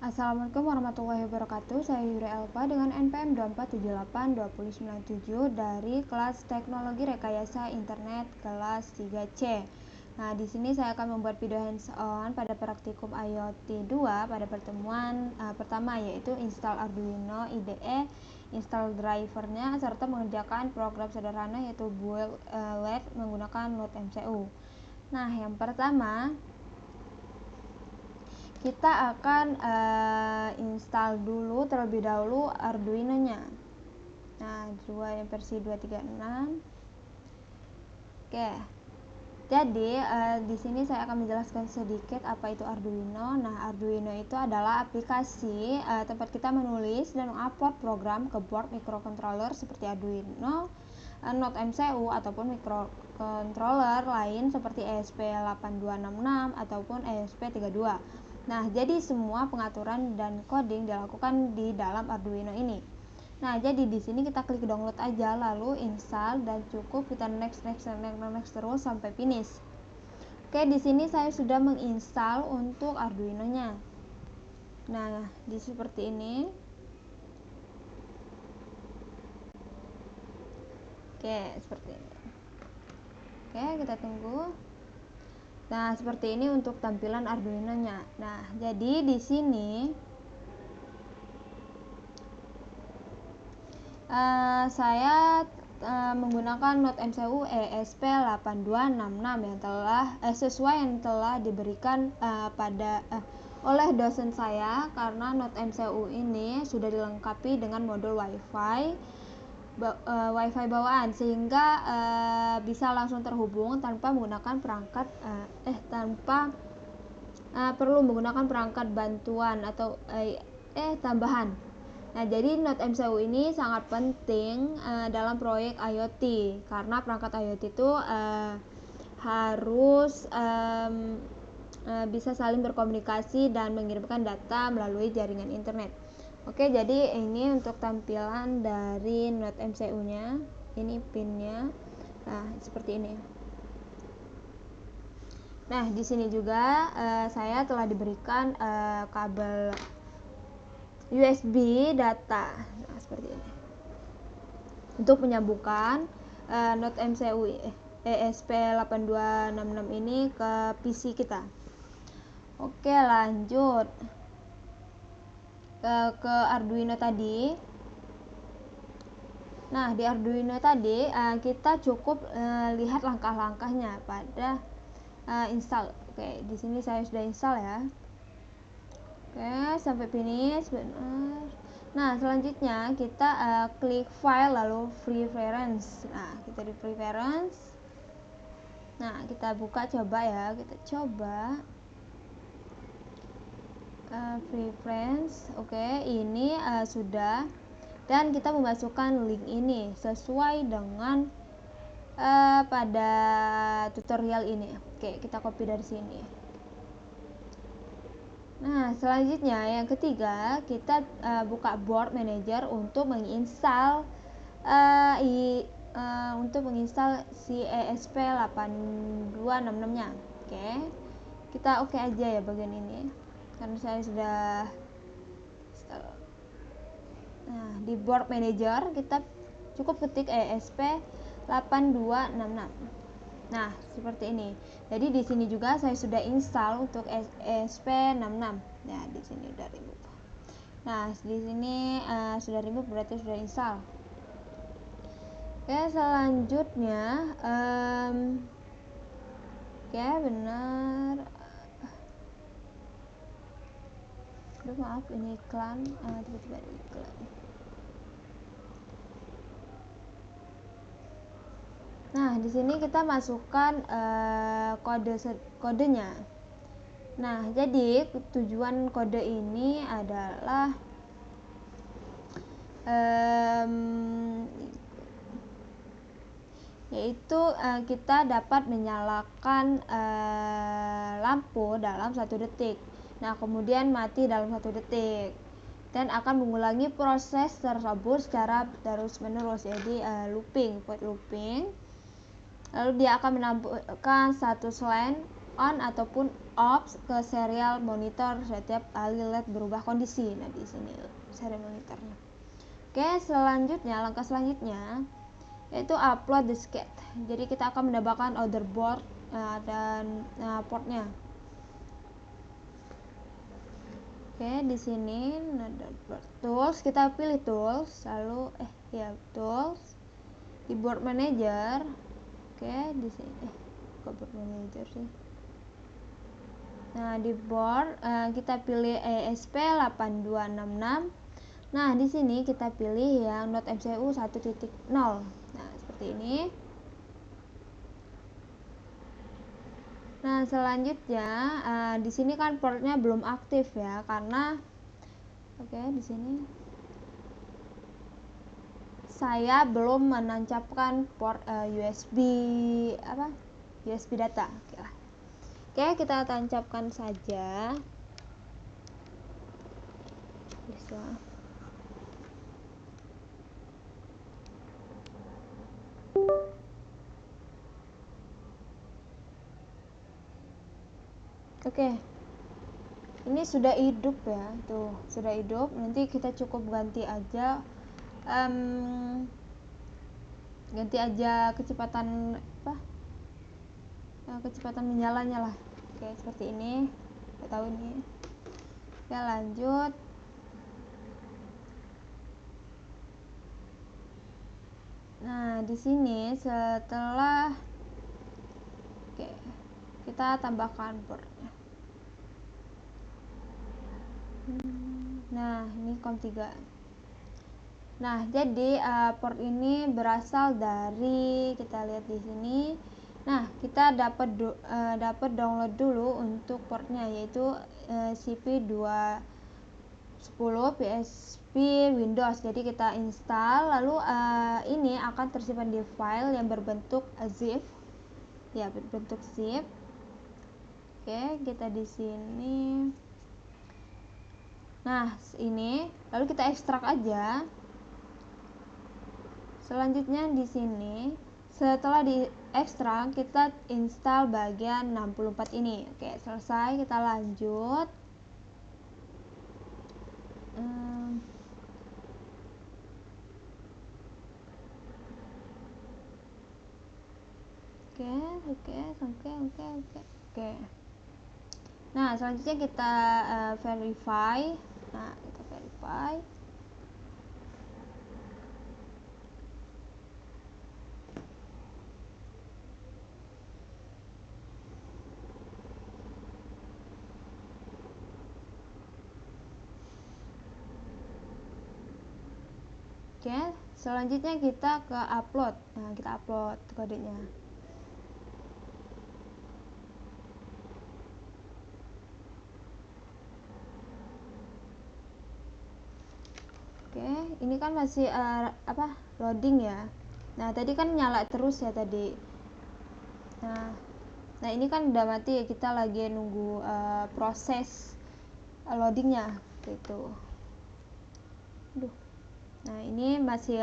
Assalamualaikum warahmatullahi wabarakatuh. Saya Yuri Elva dengan NPM 24782097 dari kelas Teknologi Rekayasa Internet kelas 3C. Nah, di sini saya akan membuat video hands-on pada praktikum IoT 2 pada pertemuan pertama, yaitu install Arduino IDE, install drivernya, serta mengerjakan program sederhana yaitu build LED menggunakan Node MCU. Nah, yang pertama kita akan install dulu terlebih dahulu Arduino-nya. Nah, yang versi 236. Oke. Jadi di sini saya akan menjelaskan sedikit apa itu Arduino. Nah, Arduino itu adalah aplikasi tempat kita menulis dan mengupload program ke board microcontroller seperti Arduino, Node MCU ataupun microcontroller lain seperti ESP8266 ataupun ESP32. Nah, jadi semua pengaturan dan coding dilakukan di dalam Arduino ini. Nah, jadi di sini kita klik download aja, lalu install, dan cukup kita next terus sampai finish. Oke, di sini saya sudah menginstal untuk Arduino-nya. Nah, di seperti ini. Oke, seperti ini. Oke, kita tunggu. Nah, seperti ini untuk tampilan Arduino-nya. Nah, jadi di sini saya menggunakan Node MCU ESP8266 yang telah sesuai yang telah diberikan oleh dosen saya, karena Node MCU ini sudah dilengkapi dengan modul WiFi bawaan sehingga bisa langsung terhubung tanpa menggunakan perlu menggunakan perangkat bantuan atau tambahan. Nah, jadi Node MCU ini sangat penting dalam proyek IoT, karena perangkat IoT itu harus bisa saling berkomunikasi dan mengirimkan data melalui jaringan internet. Oke, jadi ini untuk tampilan dari Node MCU-nya. Ini pin-nya. Nah, seperti ini. Nah, di sini juga saya telah diberikan kabel USB data. Nah, seperti ini. Untuk menyambungkan Node MCU ESP8266 ini ke PC kita. Oke, lanjut ke Arduino tadi. Nah, di Arduino tadi kita cukup lihat langkah-langkahnya pada install. Oke, di sini saya sudah install ya. Oke, sampai finish, benar. Nah, selanjutnya kita klik file lalu preference. Nah, kita di preference. Nah, kita buka coba ya, kita coba preference. Oke, ini sudah, dan kita memasukkan link ini sesuai dengan pada tutorial ini. Oke, kita copy dari sini. Nah, selanjutnya yang ketiga, kita buka board manager untuk menginstal si ESP8266-nya. Oke. Kita oke aja ya bagian ini, karena saya sudah install. Nah, di board manager kita cukup ketik ESP8266. Nah, seperti ini. Jadi di sini juga saya sudah install untuk ESP66. Nah, di sini udah remove. Nah, di sini sudah remove, berarti sudah install. Oke, selanjutnya oke, benar. Aduh, maaf, ini iklan, tiba-tiba ada iklan. Nah, di sini kita masukkan kodenya. Nah, jadi tujuan kode ini adalah yaitu kita dapat menyalakan lampu dalam 1 detik. Nah, kemudian mati dalam 1 detik, dan akan mengulangi proses tersebut secara terus-menerus. Jadi looping. Lalu dia akan menampilkan status line on ataupun off ke serial monitor setiap kali LED berubah kondisi. Nah, di sini serial monitornya. Oke, selanjutnya, langkah selanjutnya yaitu upload diskette. Jadi kita akan mendapatkan otherboard dan portnya. Oke, di sini ada tools, kita pilih tools, lalu tools di board manager. Oke, di sini board manager sih. Nah, di board kita pilih ESP8266. Nah, di sini kita pilih yang Node MCU 1.0. Nah, seperti ini. Nah, selanjutnya di sini kan portnya belum aktif ya, karena di sini saya belum menancapkan port USB data. Oke, kita tancapkan saja. Bisa. Oke, ini sudah hidup ya, tuh sudah hidup. Nanti kita cukup ganti aja kecepatan kecepatan menyalanya lah. Oke, seperti ini. Kita tahu ini. Oke, lanjut. Nah, di sini setelah kita tambahkan portnya. Nah, ini COM3. Nah, jadi port ini berasal dari, kita lihat di sini. Nah, kita dapat download dulu untuk portnya, yaitu CP210 PSP Windows. Jadi kita install, lalu ini akan tersimpan di file yang berbentuk zip. Ya, berbentuk zip. Oke, kita di sini. Nah, ini lalu kita ekstrak aja. Selanjutnya di sini, setelah diekstrak, kita install bagian 64 ini. Oke, selesai, kita lanjut. Oke. Nah, selanjutnya kita verify. Nah, kita verify. Oke, selanjutnya kita ke upload. Nah, kita upload kodenya. Oke, ini kan masih loading ya. Nah, tadi kan nyala terus ya tadi. Nah, ini kan udah mati ya, kita lagi nunggu proses loadingnya gitu. Nah, ini masih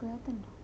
kelihatan dong.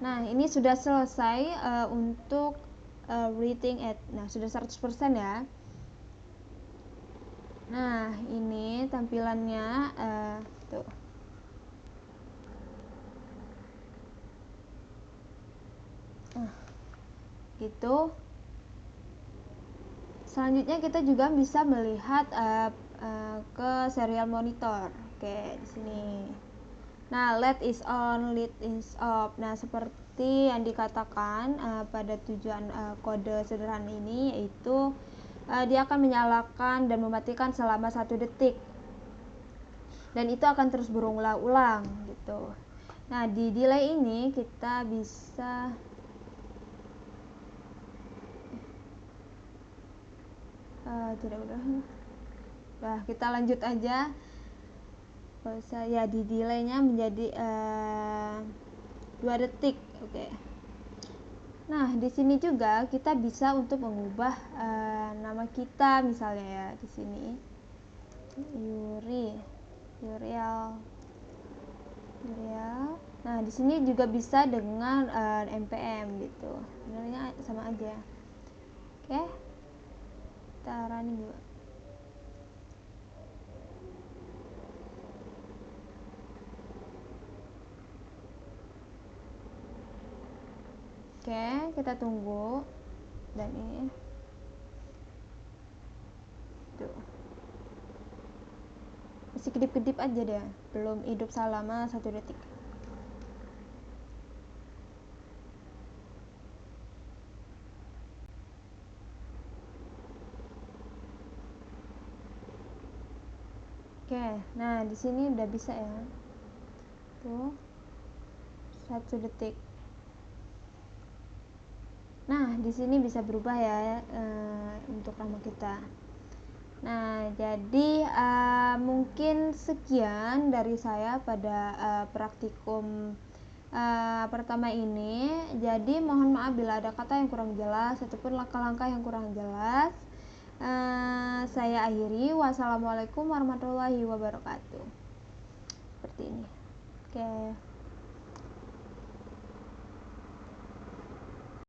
Nah, ini sudah selesai untuk reading at. Nah, sudah 100% ya. Nah, ini tampilannya tuh. Gitu. Selanjutnya kita juga bisa melihat ke serial monitor. Oke, di sini. Nah, LED is on, LED is off. Nah, seperti yang dikatakan pada tujuan kode sederhana ini, yaitu dia akan menyalakan dan mematikan selama 1 detik. Dan itu akan terus berulang-ulang gitu. Nah, di delay ini kita bisa tidak udah. Nah, kita lanjut aja. Ya, di delaynya menjadi 2 detik. Oke. Nah, di sini juga kita bisa untuk mengubah nama kita, misalnya ya di sini Uriel. Nah, di sini juga bisa dengan npm gitu. Sebenarnya sama aja. Oke. Kita running juga. Oke, kita tunggu. Dan ini tuh. Masih kedip-kedip aja deh. Belum hidup selama 1 detik. Oke, nah di sini udah bisa ya. Tuh. 1 detik. Nah, di sini bisa berubah ya untuk nama kita. Nah, jadi mungkin sekian dari saya pada praktikum pertama ini. Jadi mohon maaf bila ada kata yang kurang jelas ataupun langkah-langkah yang kurang jelas. Saya akhiri. Wassalamualaikum warahmatullahi wabarakatuh. Seperti ini. Oke.